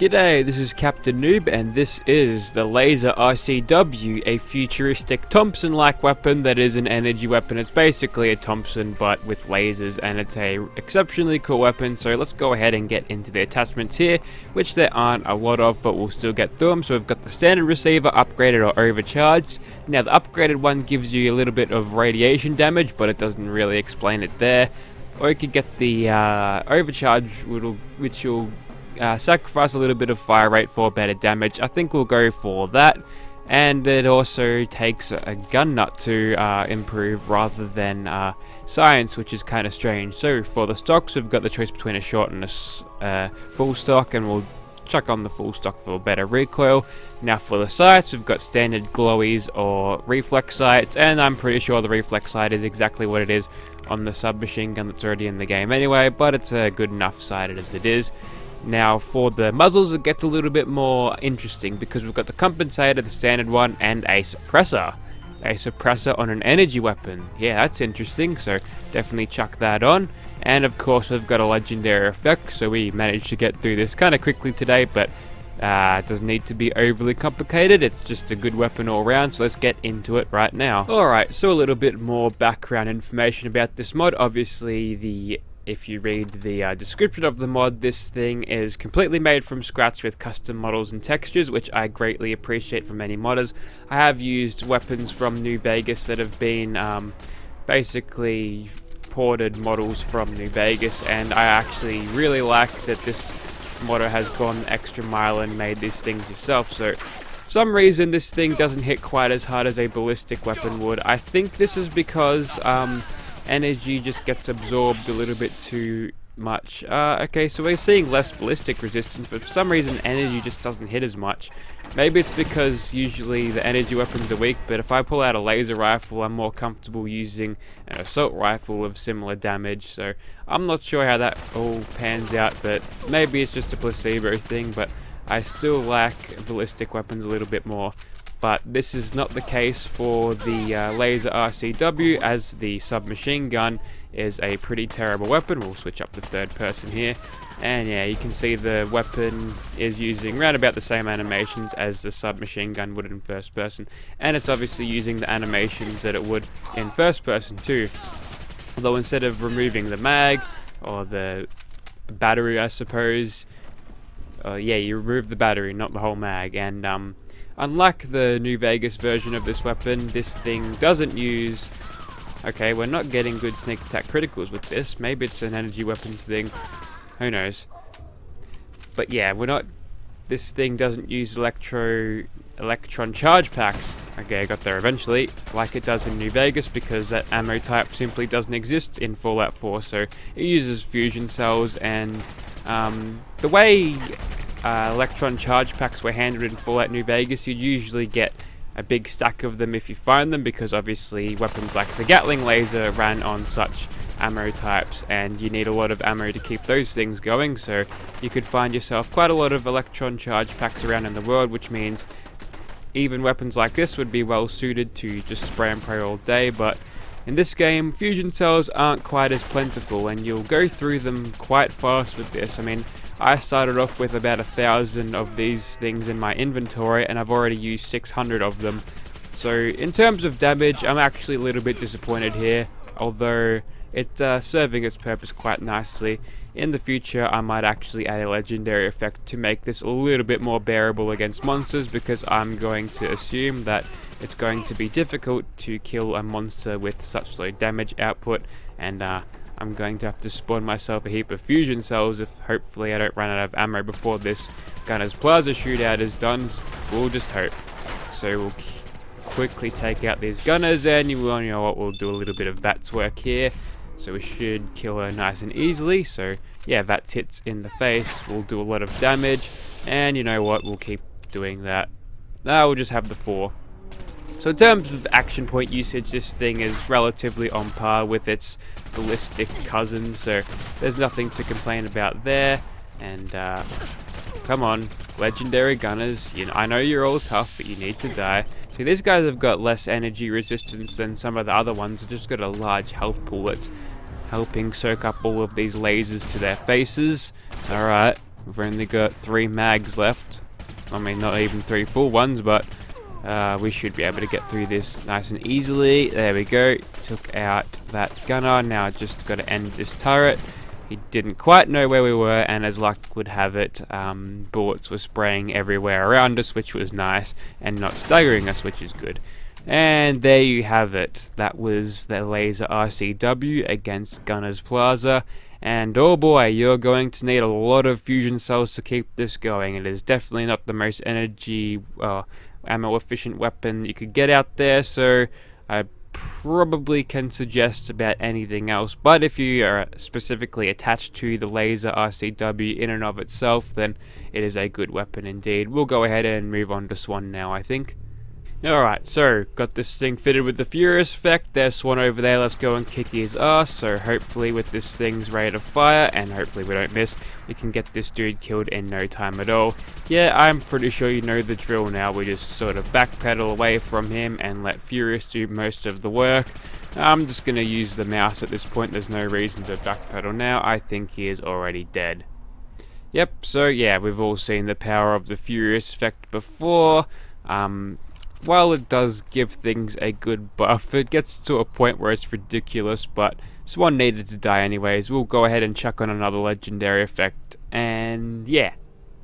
G'day, this is Captainoob and this is the Laser RCW, a futuristic Thompson-like weapon that is an energy weapon. It's basically a Thompson but with lasers, and it's a exceptionally cool weapon. So let's go ahead and get into the attachments here, which there aren't a lot of, but we'll still get through them. So we've got the standard receiver, upgraded or overcharged. Now the upgraded one gives you a little bit of radiation damage, but it doesn't really explain it there. Or you could get the overcharge, which will sacrifice a little bit of fire rate for better damage. I think we'll go for that. And it also takes a gun nut to improve rather than science, which is kind of strange. So for the stocks, we've got the choice between a short and a full stock, and we'll chuck on the full stock for better recoil. Now for the sights, we've got standard glowies or reflex sights, and I'm pretty sure the reflex sight is exactly what it is on the submachine gun that's already in the game anyway, but it's a good enough sighted as it is. Now for the muzzles, it gets a little bit more interesting because we've got the compensator, the standard one, and a suppressor. A suppressor on an energy weapon. Yeah, that's interesting, so definitely chuck that on. And of course we've got a legendary effect, so we managed to get through this kind of quickly today, but it doesn't need to be overly complicated. It's just a good weapon all around, so let's get into it right now. Alright, so a little bit more background information about this mod. Obviously, if you read the description of the mod, this thing is completely made from scratch with custom models and textures, which I greatly appreciate from many modders. I have used weapons from New Vegas that have been basically ported models from New Vegas, and I actually really like that this modder has gone the extra mile and made these things yourself. So for some reason this thing doesn't hit quite as hard as a ballistic weapon would. I think this is because energy just gets absorbed a little bit too much. Okay, so we're seeing less ballistic resistance, but for some reason energy just doesn't hit as much. Maybe it's because usually the energy weapons are weak, but if I pull out a laser rifle, I'm more comfortable using an assault rifle of similar damage. So I'm not sure how that all pans out, but maybe it's just a placebo thing, but I still like ballistic weapons a little bit more. But this is not the case for the Laser RCW, as the submachine gun is a pretty terrible weapon. We'll switch up to third person here, and yeah, you can see the weapon is using around about the same animations as the submachine gun would in first person, and it's obviously using the animations that it would in first person too. Although instead of removing the mag or the battery, I suppose, yeah, you remove the battery, not the whole mag. And unlike the New Vegas version of this weapon, this thing doesn't use... Okay, we're not getting good sneak attack criticals with this. Maybe it's an energy weapons thing. Who knows? But yeah, we're not... This thing doesn't use electron charge packs. Okay, I got there eventually. Like it does in New Vegas, because that ammo type simply doesn't exist in Fallout 4. So it uses fusion cells, and the way electron charge packs were handled in Fallout New Vegas, you'd usually get a big stack of them if you find them, because obviously weapons like the Gatling laser ran on such ammo types, and you need a lot of ammo to keep those things going. So you could find yourself quite a lot of electron charge packs around in the world, which means even weapons like this would be well suited to just spray and pray all day. But in this game, fusion cells aren't quite as plentiful, and you'll go through them quite fast with this. I mean, I started off with about 1,000 of these things in my inventory, and I've already used 600 of them. So in terms of damage, I'm actually a little bit disappointed here, although it's serving its purpose quite nicely. In the future, I might actually add a legendary effect to make this a little bit more bearable against monsters, because I'm going to assume that it's going to be difficult to kill a monster with such low damage output, and I'm going to have to spawn myself a heap of fusion cells if hopefully I don't run out of ammo before this Gunner's Plaza shootout is done. We'll just hope. So we'll quickly take out these gunners, and you know what, we'll do a little bit of VATS work here. So we should kill her nice and easily. So yeah, VATS hits in the face will do a lot of damage, and you know what, we'll keep doing that. Now we'll just have the 4. So in terms of action point usage, this thing is relatively on par with its ballistic cousin, so there's nothing to complain about there. And come on, legendary gunners, I know you're all tough, but you need to die. See, these guys have got less energy resistance than some of the other ones. They've just got a large health pool that's helping soak up all of these lasers to their faces. Alright, We've only got 3 mags left. I mean, not even 3 full ones, but we should be able to get through this nice and easily. There we go. Took out that gunner. Now just got to end this turret. He didn't quite know where we were, and as luck would have it, bullets were spraying everywhere around us, which was nice, and not staggering us, which is good. And there you have it. That was the Laser RCW against Gunners Plaza. And oh boy, you're going to need a lot of fusion cells to keep this going. It is definitely not the most energy, ammo efficient weapon you could get out there, so I probably can suggest about anything else. But if you are specifically attached to the Laser RCW in and of itself, then it is a good weapon indeed. We'll go ahead and move on to Swan now, I think. Alright, so got this thing fitted with the Furious effect. There's Swan over there. Let's go and kick his ass. So hopefully with this thing's rate of fire, and hopefully we don't miss, we can get this dude killed in no time at all. Yeah, I'm pretty sure you know the drill now. We just sort of backpedal away from him and let Furious do most of the work. I'm just going to use the mouse at this point. There's no reason to backpedal now. I think he is already dead. Yep, so yeah, we've all seen the power of the Furious effect before. While it does give things a good buff, it gets to a point where it's ridiculous, but Swan needed to die anyways. We'll go ahead and chuck on another legendary effect, and yeah,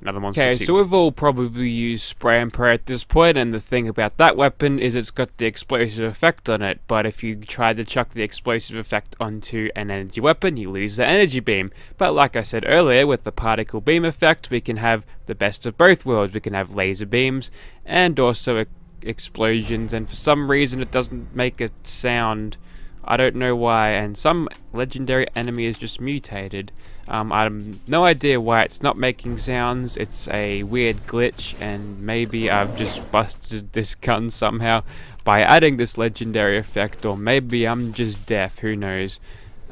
another monster. Okay, so we've all probably used Spray and Pray at this point, and the thing about that weapon is it's got the explosive effect on it, but if you try to chuck the explosive effect onto an energy weapon, you lose the energy beam. But like I said earlier, with the particle beam effect, we can have the best of both worlds. We can have laser beams, and also explosions, and for some reason it doesn't make a sound. I don't know why, and some legendary enemy is just mutated. I have no idea why it's not making sounds. It's a weird glitch, and maybe I've just busted this gun somehow by adding this legendary effect, or maybe I'm just deaf, who knows.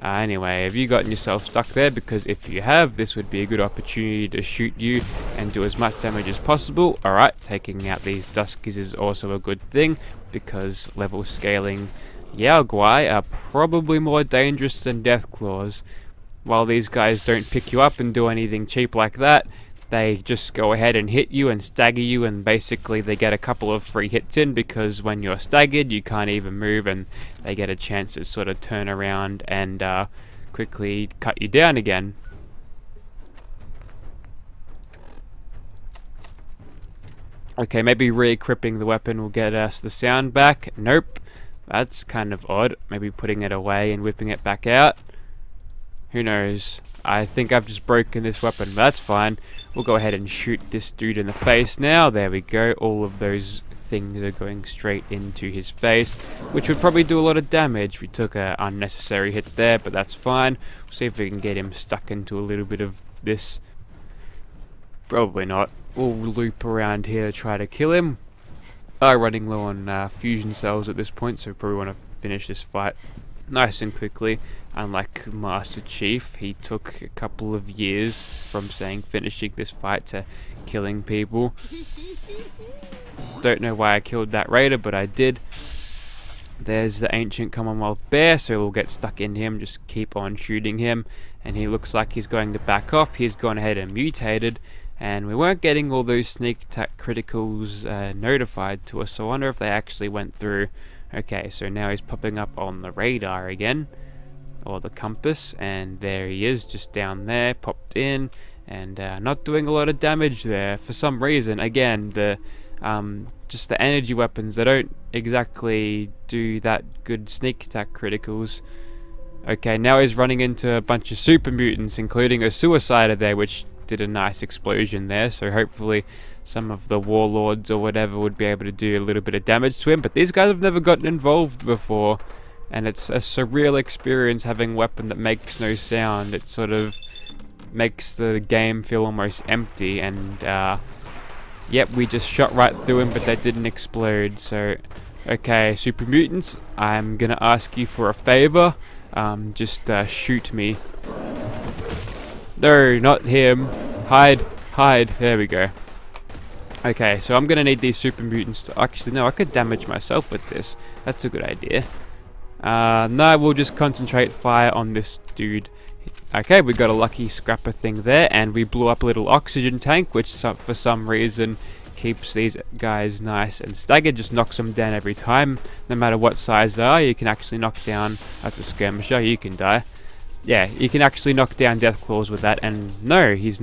Anyway, have you gotten yourself stuck there? Because if you have, this would be a good opportunity to shoot you and do as much damage as possible. Alright, taking out these Duskies is also a good thing, because level scaling Yaoguai are probably more dangerous than Deathclaws. While these guys don't pick you up and do anything cheap like that, they just go ahead and hit you and stagger you, and basically they get a couple of free hits in, because when you're staggered you can't even move, and they get a chance to sort of turn around and quickly cut you down again. Okay, maybe re-equipping the weapon will get us the sound back. Nope, that's kind of odd. Maybe putting it away and whipping it back out. Who knows? I think I've just broken this weapon, but that's fine. We'll go ahead and shoot this dude in the face now. There we go. All of those things are going straight into his face, which would probably do a lot of damage. We took an unnecessary hit there, but that's fine. We'll see if we can get him stuck into a little bit of this. Probably not. We'll loop around here to try to kill him. Running low on fusion cells at this point, so probably want to finish this fight nice and quickly. Unlike Master Chief, he took a couple of years from saying finishing this fight to killing people. Don't know why I killed that raider, but I did. There's the ancient Commonwealth bear, so we'll get stuck in him, just keep on shooting him, and he looks like he's going to back off. He's gone ahead and mutated, and we weren't getting all those sneak attack criticals notified to us, so I wonder if they actually went through. Okay, so now he's popping up on the radar again, or the compass, and there he is, just down there, popped in, and not doing a lot of damage there for some reason. Again, the just the energy weapons, they don't exactly do that good sneak attack criticals. Okay, now he's running into a bunch of super mutants, including a suicider there, which did a nice explosion there, so hopefully some of the warlords or whatever would be able to do a little bit of damage to him. But these guys have never gotten involved before, and it's a surreal experience having a weapon that makes no sound. It sort of makes the game feel almost empty, and yep, we just shot right through him, but they didn't explode. So okay, super mutants, I'm gonna ask you for a favor. Just shoot me. No, not him. Hide, hide. There we go. Okay, so I'm gonna need these super mutants to actually, no, I could damage myself with this. That's a good idea. No, we'll just concentrate fire on this dude. Okay, we got a lucky scrapper thing there, and we blew up a little oxygen tank, which for some reason keeps these guys nice and staggered, just knocks them down every time, no matter what size they are. You can actually knock down, that's a skirmisher, you can die. Yeah, you can actually knock down death claws with that, and no, he's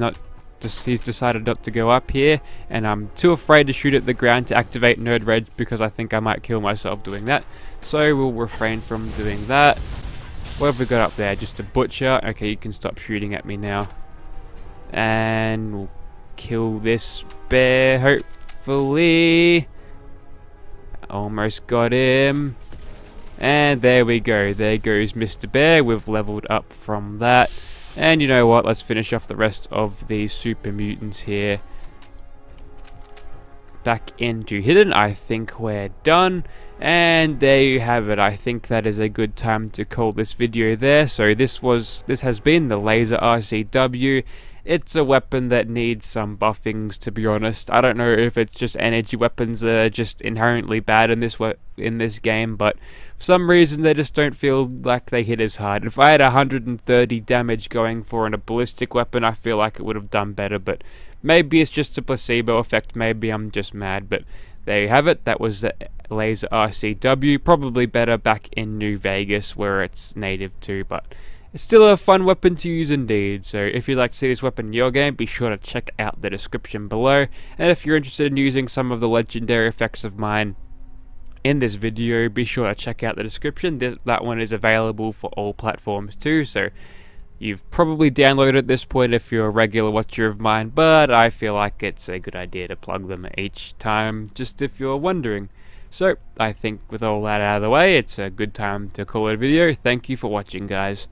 decided not to go up here, and I'm too afraid to shoot at the ground to activate Nerd Reg because I think I might kill myself doing that, so we'll refrain from doing that. What have we got up there? Just a butcher. Okay, you can stop shooting at me now. And we'll kill this bear, hopefully. Almost got him. And there we go. There goes Mr. Bear. We've leveled up from that. And you know what? Let's finish off the rest of these super mutants here. Back into hidden. I think we're done. And there you have it. I think that is a good time to call this video there. So this has been the Laser RCW. It's a weapon that needs some buffings, to be honest. I don't know if it's just energy weapons that are just inherently bad in this game, but for some reason they just don't feel like they hit as hard. If I had 130 damage going for a ballistic weapon, I feel like it would have done better, but maybe it's just a placebo effect, maybe I'm just mad, but there you have it. That was the Laser RCW. Probably better back in New Vegas where it's native to, but it's still a fun weapon to use indeed. So if you'd like to see this weapon in your game, be sure to check out the description below. And if you're interested in using some of the legendary effects of mine in this video, be sure to check out the description. That one is available for all platforms too, so you've probably downloaded at this point if you're a regular watcher of mine, but I feel like it's a good idea to plug them each time, just if you're wondering. So, I think with all that out of the way, it's a good time to call it a video. Thank you for watching, guys.